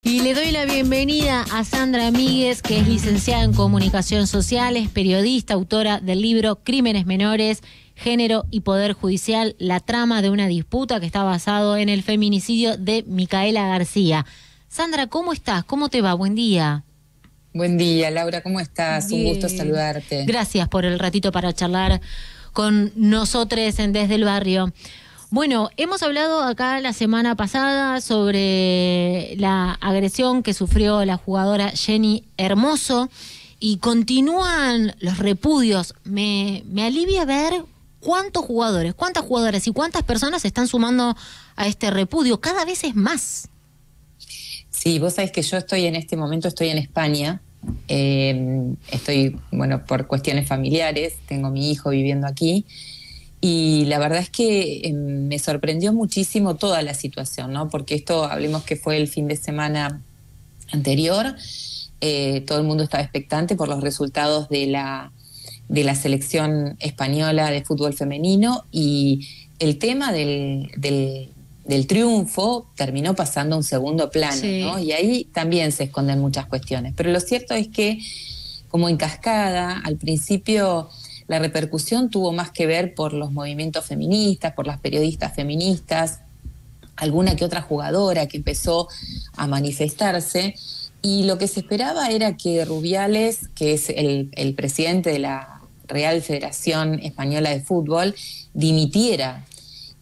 Y le doy la bienvenida a Sandra Míguez, que es licenciada en Comunicación Social, es periodista, autora del libro Crímenes Menores, Género y Poder Judicial, la trama de una disputa, que está basado en el feminicidio de Micaela García. Sandra, ¿cómo estás? ¿Cómo te va? Buen día. Buen día, Laura, ¿cómo estás? Bien. Un gusto saludarte. Gracias por el ratito para charlar con nosotros en Desde el Barrio. Bueno, hemos hablado acá la semana pasada sobre la agresión que sufrió la jugadora Jenny Hermoso y continúan los repudios. Me alivia ver cuántos jugadores, cuántas jugadoras y cuántas personas se están sumando a este repudio. Cada vez es más. Sí, vos sabés que yo en este momento estoy en España. Estoy, por cuestiones familiares, tengo mi hijo viviendo aquí. Y la verdad es que me sorprendió muchísimo toda la situación, ¿no? Porque esto, hablemos que fue el fin de semana anterior, todo el mundo estaba expectante por los resultados de la selección española de fútbol femenino, y el tema del triunfo terminó pasando a un segundo plano, sí, ¿no? Y ahí también se esconden muchas cuestiones. Pero lo cierto es que, como en cascada, al principio la repercusión tuvo más que ver por los movimientos feministas, por las periodistas feministas, alguna que otra jugadora que empezó a manifestarse, y lo que se esperaba era que Rubiales, que es el presidente de la Real Federación Española de Fútbol, dimitiera.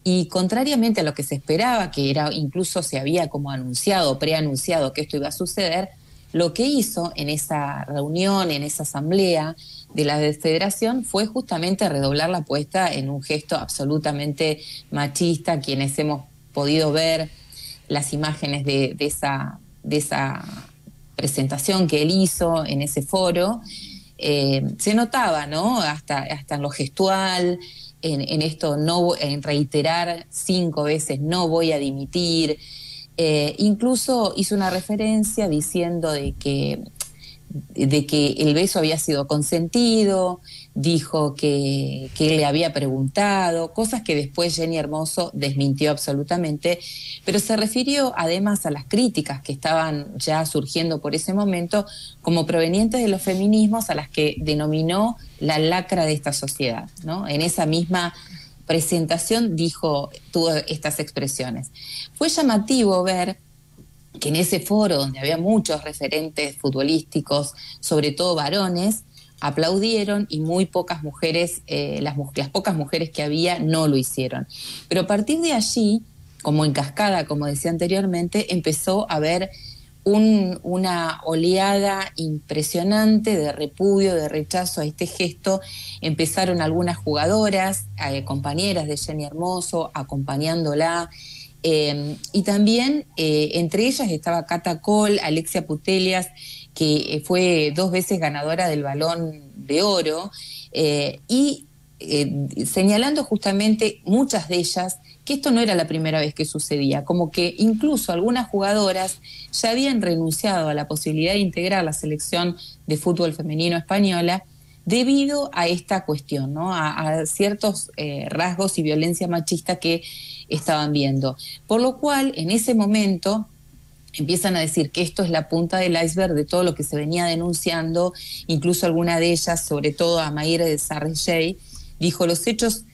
Y contrariamente a lo que se esperaba, que era, incluso se había como anunciado, preanunciado que esto iba a suceder, lo que hizo en esa reunión, en esa asamblea de la Federación, fue justamente redoblar la apuesta en un gesto absolutamente machista. Quienes hemos podido ver las imágenes de esa presentación que él hizo en ese foro, se notaba, ¿no? Hasta en lo gestual, en esto, en reiterar 5 veces no voy a dimitir. Incluso hizo una referencia diciendo de que el beso había sido consentido, dijo que él le había preguntado, cosas que después Jenny Hermoso desmintió absolutamente, pero se refirió además a las críticas que estaban ya surgiendo por ese momento como provenientes de los feminismos, a las que denominó la lacra de esta sociedad, ¿no? En esa misma presentación tuvo estas expresiones. Fue llamativo ver que en ese foro, donde había muchos referentes futbolísticos, sobre todo varones, aplaudieron, y muy pocas mujeres, las pocas mujeres que había no lo hicieron. Pero a partir de allí, como en cascada, como decía anteriormente, empezó a haber una oleada impresionante de repudio, de rechazo a este gesto. Empezaron algunas jugadoras, compañeras de Jenny Hermoso, acompañándola, y también entre ellas estaba Cata Coll, Alexia Putellas, que fue 2 veces ganadora del Balón de Oro, y señalando justamente muchas de ellas que esto no era la primera vez que sucedía, como que incluso algunas jugadoras ya habían renunciado a la posibilidad de integrar la selección de fútbol femenino española debido a esta cuestión, ¿no? A ciertos rasgos y violencia machista que estaban viendo. Por lo cual, en ese momento, empiezan a decir que esto es la punta del iceberg de todo lo que se venía denunciando. Incluso alguna de ellas, sobre todo Amaire de Sarrejey, dijo: los hechos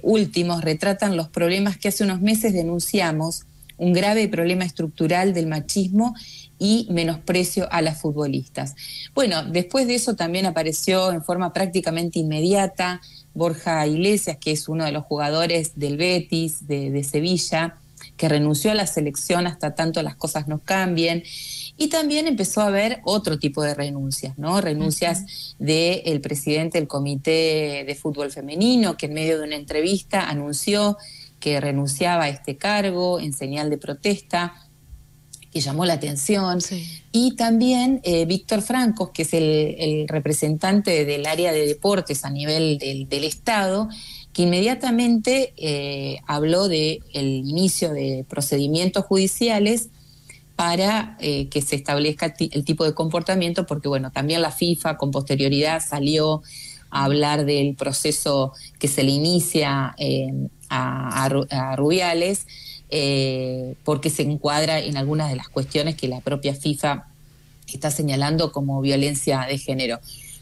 últimos retratan los problemas que hace unos meses denunciamos, un grave problema estructural del machismo y menosprecio a las futbolistas. Bueno, después de eso también apareció en forma prácticamente inmediata Borja Iglesias, que es uno de los jugadores del Betis, de Sevilla, que renunció a la selección hasta tanto las cosas no cambien. Y también empezó a haber otro tipo de renuncias, ¿no? Renuncias del presidente del Comité de Fútbol Femenino, que en medio de una entrevista anunció que renunciaba a este cargo en señal de protesta, que llamó la atención. Sí. Y también Víctor Francos, que es el representante del área de deportes a nivel del Estado, que inmediatamente habló del inicio de procedimientos judiciales para que se establezca el tipo de comportamiento, porque bueno, también la FIFA con posterioridad salió a hablar del proceso que se le inicia a Rubiales, porque se encuadra en algunas de las cuestiones que la propia FIFA está señalando como violencia de género.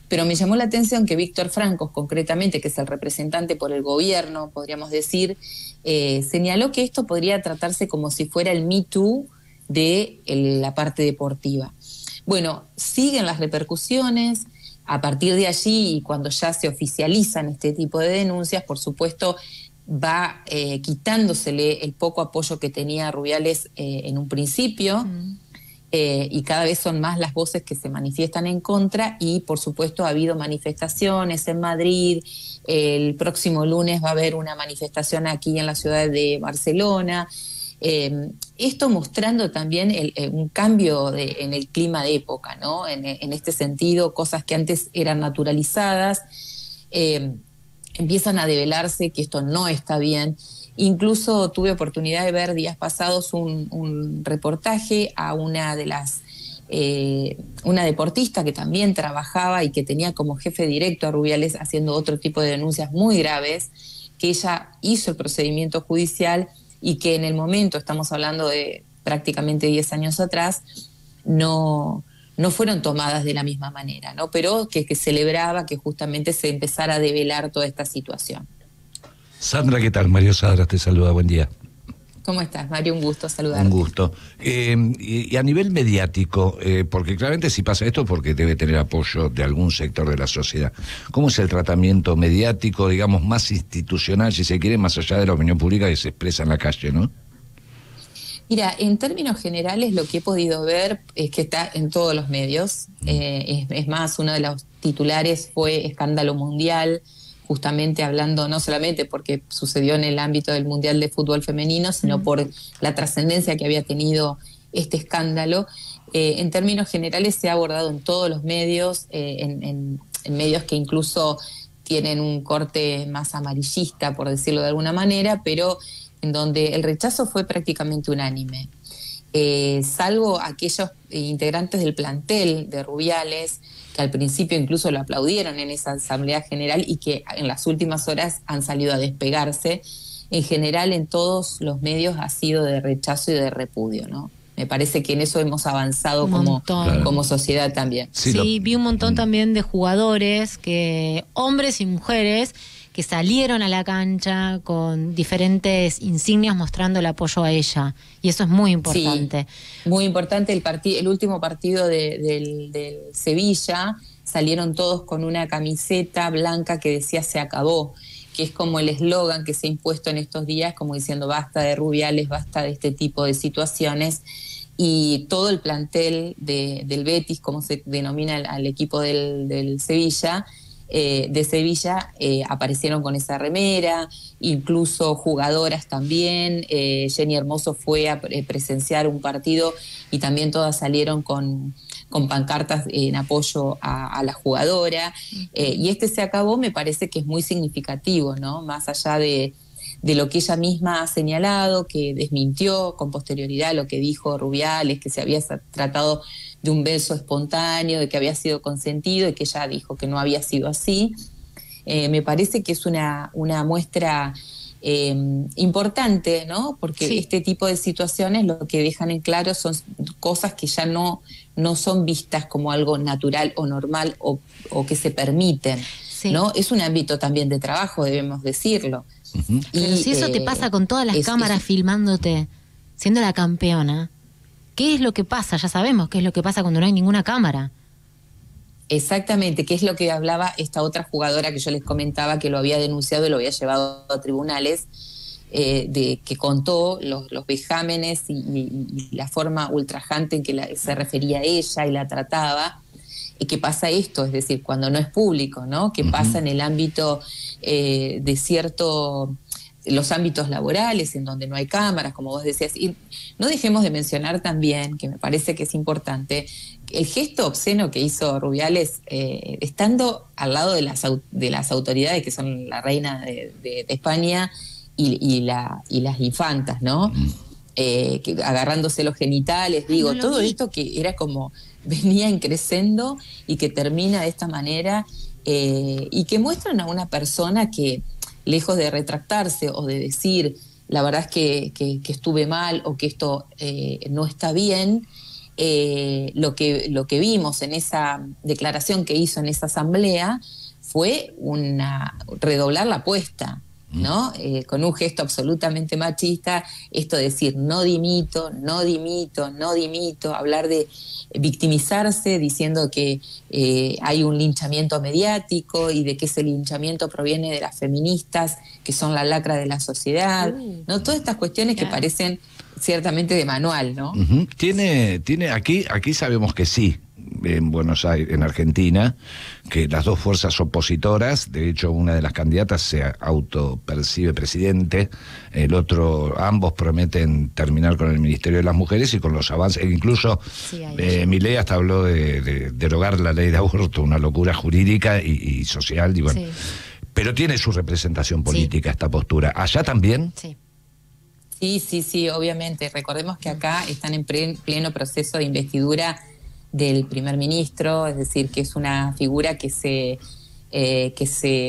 Pero me llamó la atención que Víctor Francos, concretamente, que es el representante por el gobierno, podríamos decir, señaló que esto podría tratarse como si fuera el Me Too de la parte deportiva. Bueno, siguen las repercusiones. A partir de allí, y cuando ya se oficializan este tipo de denuncias, por supuesto, va quitándosele el poco apoyo que tenía Rubiales en un principio. Y cada vez son más las voces que se manifiestan en contra, y por supuesto ha habido manifestaciones en Madrid. El próximo lunes va a haber una manifestación aquí en la ciudad de Barcelona. Esto mostrando también un cambio en el clima de época, ¿no? En este sentido, cosas que antes eran naturalizadas empiezan a develarse que esto no está bien. Incluso tuve oportunidad de ver días pasados un reportaje a una deportista que también trabajaba y que tenía como jefe directo a Rubiales, haciendo otro tipo de denuncias muy graves, que ella hizo el procedimiento judicial y que en el momento, estamos hablando de prácticamente 10 años atrás, no fueron tomadas de la misma manera, ¿no? Pero que celebraba que justamente se empezara a develar toda esta situación. Sandra, ¿qué tal? Mario Sadra te saluda, buen día. ¿Cómo estás, Mario? Un gusto saludarte. Un gusto. Y a nivel mediático, porque claramente si pasa esto porque debe tener apoyo de algún sector de la sociedad, ¿cómo es el tratamiento mediático, digamos, más institucional, si se quiere, más allá de la opinión pública que se expresa en la calle, ¿no? Mira, en términos generales lo que he podido ver es que está en todos los medios. Es más, uno de los titulares fue Escándalo Mundial, justamente hablando no solamente porque sucedió en el ámbito del Mundial de Fútbol Femenino, sino por la trascendencia que había tenido este escándalo. En términos generales se ha abordado en todos los medios, en medios que incluso tienen un corte más amarillista, por decirlo de alguna manera, pero en donde el rechazo fue prácticamente unánime. Salvo aquellos integrantes del plantel de Rubiales, que al principio incluso lo aplaudieron en esa asamblea general y que en las últimas horas han salido a despegarse. En general, en todos los medios ha sido de rechazo y de repudio, ¿no? Me parece que en eso hemos avanzado como sociedad también. Sí, vi un montón también de jugadores, hombres y mujeres, que salieron a la cancha con diferentes insignias mostrando el apoyo a ella. Y eso es muy importante. Sí, muy importante. El último partido del Sevilla, salieron todos con una camiseta blanca que decía "se acabó", que es como el eslogan que se ha impuesto en estos días, como diciendo basta de Rubiales, basta de este tipo de situaciones. Y todo el plantel del Betis, como se denomina al equipo del Sevilla, aparecieron con esa remera, incluso jugadoras también. Jenny Hermoso fue a presenciar un partido y también todas salieron con pancartas en apoyo a la jugadora. Y se acabó, me parece que es muy significativo, ¿no? Más allá de lo que ella misma ha señalado, que desmintió con posterioridad lo que dijo Rubiales, que se había tratado de un beso espontáneo, de que había sido consentido, y que ella dijo que no había sido así. Me parece que es una muestra importante, ¿no? Porque este tipo de situaciones lo que dejan en claro son cosas que ya no son vistas como algo natural o normal o que se permiten, ¿no? Es un ámbito también de trabajo, debemos decirlo. Pero si eso te pasa con todas las cámaras filmándote, siendo la campeona, ¿qué es lo que pasa? Ya sabemos qué es lo que pasa cuando no hay ninguna cámara. Exactamente, que es lo que hablaba esta otra jugadora que yo les comentaba, que lo había denunciado y lo había llevado a tribunales, que contó los vejámenes y la forma ultrajante en que se refería a ella y la trataba. Y que pasa esto, es decir, cuando no es público, ¿no? Que pasa en el ámbito de los ámbitos laborales, en donde no hay cámaras, como vos decías. Y no dejemos de mencionar también, que me parece que es importante, el gesto obsceno que hizo Rubiales, estando al lado de las autoridades, que son la reina de España y las infantas, ¿no? Agarrándose los genitales, todo esto que era como venía creciendo y que termina de esta manera, y que muestran a una persona que, lejos de retractarse o de decir la verdad es que estuve mal o que esto no está bien. Lo que vimos en esa declaración que hizo en esa asamblea fue redoblar la apuesta, ¿no? Con un gesto absolutamente machista, esto de decir no dimito, no dimito, no dimito, hablar de victimizarse diciendo que hay un linchamiento mediático y de que ese linchamiento proviene de las feministas que son la lacra de la sociedad, ¿no? Todas estas cuestiones que parecen ciertamente de manual, ¿no? Tiene aquí sabemos que sí, en Buenos Aires, en Argentina, que las dos fuerzas opositoras, de hecho una de las candidatas se autopercibe presidente, el otro, ambos prometen terminar con el Ministerio de las Mujeres y con los avances, e incluso Milei hasta habló de derogar la ley de aborto, una locura jurídica y social, y bueno, pero tiene su representación política esta postura. ¿Allá también? Sí, obviamente. Recordemos que acá están en pleno proceso de investidura del primer ministro, es decir, que es una figura que se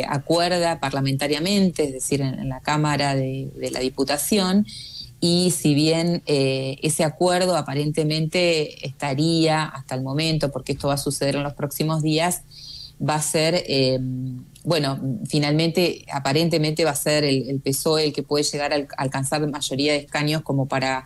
acuerda parlamentariamente, es decir, en la Cámara de la Diputación, y si bien ese acuerdo aparentemente estaría hasta el momento, porque esto va a suceder en los próximos días, va a ser, finalmente, aparentemente va a ser el PSOE el que puede llegar a alcanzar mayoría de escaños como para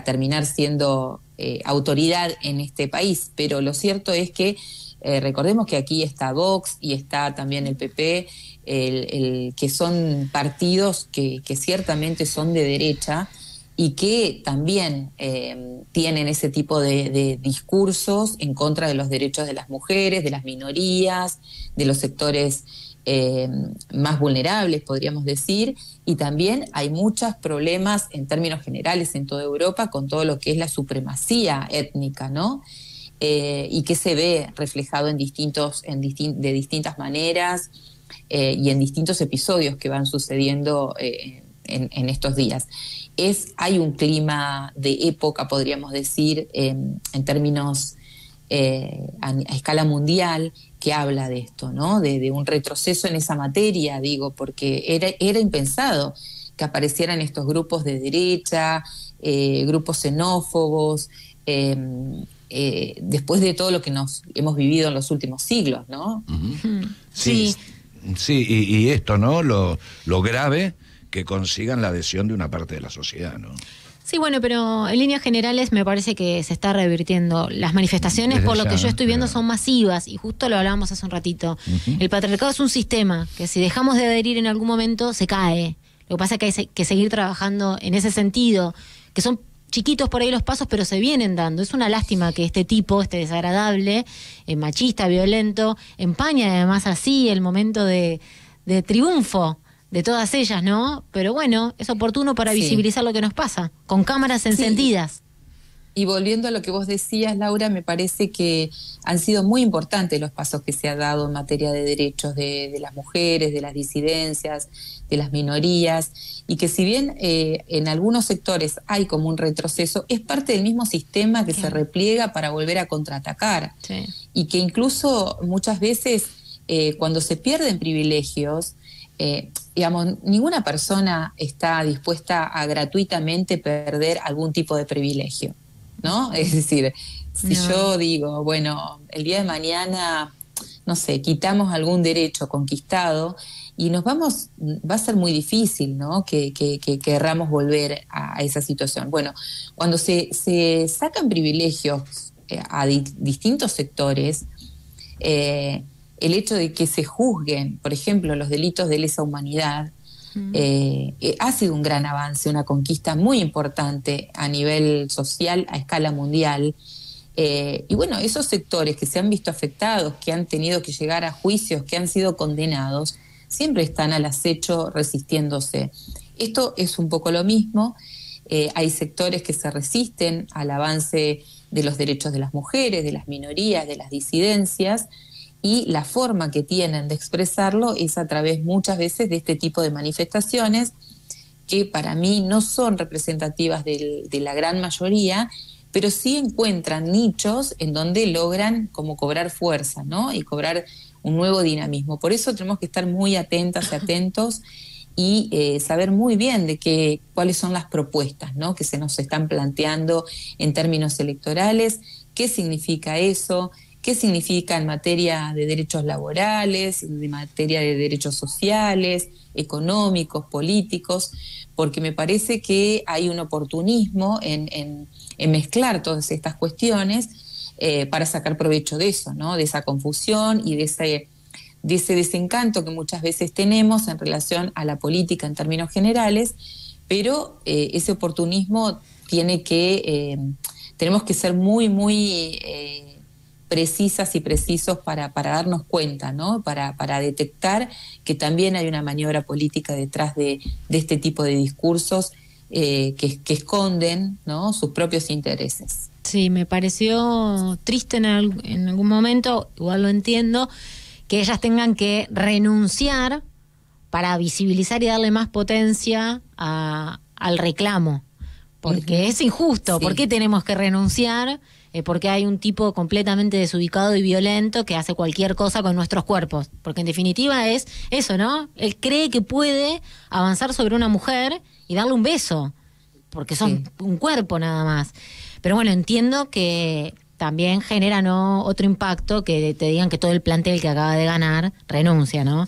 terminar siendo autoridad en este país. Pero lo cierto es que recordemos que aquí está Vox y está también el PP, que son partidos que ciertamente son de derecha y que también tienen ese tipo de discursos en contra de los derechos de las mujeres, de las minorías, de los sectores más vulnerables, podríamos decir, y también hay muchos problemas en términos generales en toda Europa con todo lo que es la supremacía étnica, ¿no? Y que se ve reflejado de distintas maneras y en distintos episodios que van sucediendo en estos días. Hay un clima de época, podríamos decir, en términos a escala mundial, que habla de esto, ¿no? De un retroceso en esa materia, digo, porque era impensado que aparecieran estos grupos de derecha, grupos xenófobos, después de todo lo que hemos vivido en los últimos siglos, ¿no? Sí, y esto, ¿no? Lo grave, que consigan la adhesión de una parte de la sociedad, ¿no? Sí, bueno, pero en líneas generales me parece que se está revirtiendo. Las manifestaciones, por lo que yo estoy viendo, son masivas, y justo lo hablábamos hace un ratito. El patriarcado es un sistema que si dejamos de adherir en algún momento, se cae. Lo que pasa es que hay que seguir trabajando en ese sentido, que son chiquitos por ahí los pasos, pero se vienen dando. Es una lástima que este desagradable, machista, violento, empaña además así el momento de triunfo de todas ellas, ¿no? Pero bueno, es oportuno para visibilizar lo que nos pasa, con cámaras encendidas. Y volviendo a lo que vos decías, Laura, me parece que han sido muy importantes los pasos que se han dado en materia de derechos de las mujeres, de las disidencias, de las minorías, y que si bien en algunos sectores hay como un retroceso, es parte del mismo sistema que se repliega para volver a contraatacar. Y que incluso muchas veces cuando se pierden privilegios, digamos, ninguna persona está dispuesta a gratuitamente perder algún tipo de privilegio, ¿no? Es decir, si yo digo, bueno, el día de mañana, no sé, quitamos algún derecho conquistado y va a ser muy difícil, ¿no? Que querramos volver a esa situación. Bueno, cuando se sacan privilegios a distintos sectores, el hecho de que se juzguen, por ejemplo, los delitos de lesa humanidad, ha sido un gran avance, una conquista muy importante a nivel social, a escala mundial. Y bueno, esos sectores que se han visto afectados, que han tenido que llegar a juicios, que han sido condenados, siempre están al acecho resistiéndose. Esto es un poco lo mismo. Hay sectores que se resisten al avance de los derechos de las mujeres, de las minorías, de las disidencias, y la forma que tienen de expresarlo es a través muchas veces de este tipo de manifestaciones que para mí no son representativas de la gran mayoría, pero sí encuentran nichos en donde logran como cobrar fuerza, ¿no? Y cobrar un nuevo dinamismo. Por eso tenemos que estar muy atentas y atentos y saber muy bien cuáles son las propuestas, ¿no?, que se nos están planteando en términos electorales, qué significa eso, qué significa en materia de derechos laborales, en materia de derechos sociales, económicos, políticos, porque me parece que hay un oportunismo en mezclar todas estas cuestiones para sacar provecho de eso, ¿no?, de esa confusión y de ese desencanto que muchas veces tenemos en relación a la política en términos generales, pero ese oportunismo tenemos que ser muy, muy precisas y precisos para darnos cuenta, ¿no?, para detectar que también hay una maniobra política detrás de este tipo de discursos que esconden, ¿no?, sus propios intereses. Sí, me pareció triste en algún momento, igual lo entiendo, que ellas tengan que renunciar para visibilizar y darle más potencia al reclamo, porque es injusto. Sí. ¿Por qué tenemos que renunciar? Porque hay un tipo completamente desubicado y violento que hace cualquier cosa con nuestros cuerpos, porque en definitiva es eso, ¿no? Él cree que puede avanzar sobre una mujer y darle un beso, porque son un cuerpo nada más. Pero bueno, entiendo que también genera, ¿no?, otro impacto que te digan que todo el plantel que acaba de ganar renuncia, ¿no?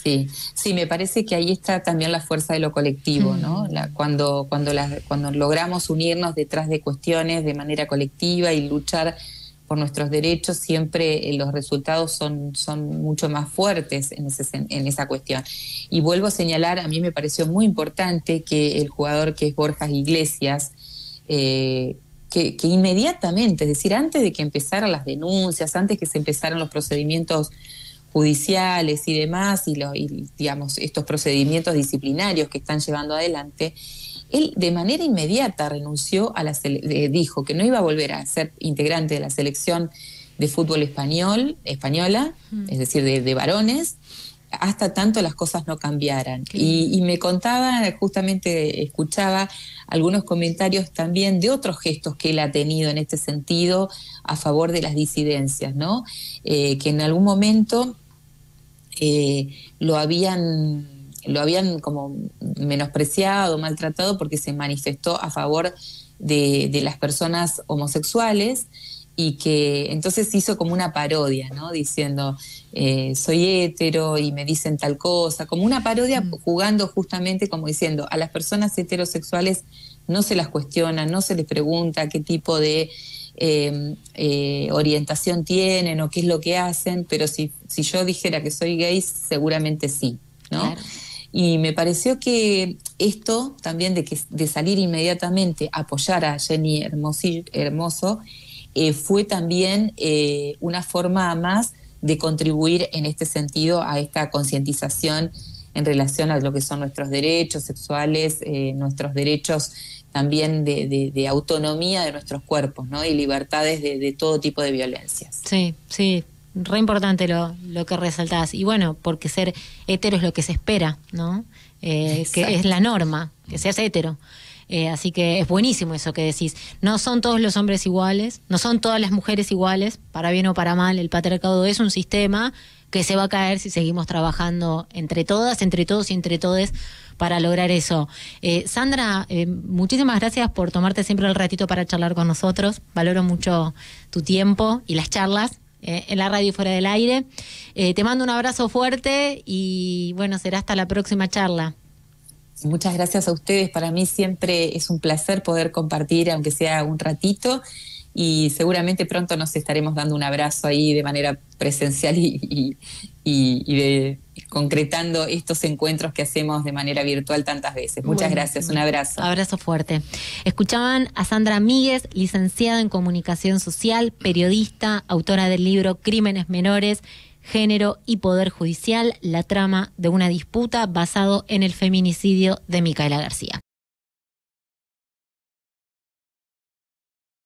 Sí, me parece que ahí está también la fuerza de lo colectivo, ¿no? Cuando logramos unirnos detrás de cuestiones de manera colectiva y luchar por nuestros derechos, siempre los resultados son mucho más fuertes en esa cuestión. Y vuelvo a señalar, a mí me pareció muy importante que el jugador que es Borja Iglesias, que inmediatamente, es decir, antes de que empezaran las denuncias, antes que se empezaran los procedimientos judiciales y demás, y digamos, estos procedimientos disciplinarios que están llevando adelante, él de manera inmediata renunció dijo que no iba a volver a ser integrante de la selección de fútbol española, es decir, de varones, hasta tanto las cosas no cambiaran. Y me contaba, justamente escuchaba algunos comentarios también de otros gestos que él ha tenido en este sentido a favor de las disidencias, ¿no? Que en algún momento lo habían como menospreciado, maltratado, porque se manifestó a favor de las personas homosexuales, y que entonces hizo como una parodia, ¿no?, diciendo soy hétero y me dicen tal cosa, como una parodia, jugando justamente como diciendo a las personas heterosexuales no se las cuestiona, no se les pregunta qué tipo de orientación tienen o qué es lo que hacen, pero si yo dijera que soy gay, seguramente sí, ¿no? Claro. Y me pareció que esto también de salir inmediatamente a apoyar a Jenny Hermoso fue también una forma más de contribuir en este sentido a esta concientización en relación a lo que son nuestros derechos sexuales, nuestros derechos también de autonomía de nuestros cuerpos, ¿no?, y libertades de todo tipo de violencias. Sí, re importante lo que resaltás. Y bueno, porque ser hetero es lo que se espera, ¿no? Que es la norma, que seas hetero. Así que es buenísimo eso que decís. No son todos los hombres iguales, no son todas las mujeres iguales, para bien o para mal. El patriarcado es un sistema que se va a caer si seguimos trabajando entre todas, entre todos y entre todes para lograr eso. Sandra, muchísimas gracias por tomarte siempre el ratito para charlar con nosotros. Valoro mucho tu tiempo y las charlas en la radio y fuera del aire. Te mando un abrazo fuerte y bueno, será hasta la próxima charla. Muchas gracias a ustedes. Para mí siempre es un placer poder compartir, aunque sea un ratito, y seguramente pronto nos estaremos dando un abrazo ahí de manera presencial y concretando estos encuentros que hacemos de manera virtual tantas veces. Muchas gracias, un abrazo. Abrazo fuerte. Escuchaban a Sandra Míguez, licenciada en Comunicación Social, periodista, autora del libro Crímenes Menores, Género y Poder Judicial, la trama de una disputa basado en el feminicidio de Micaela García.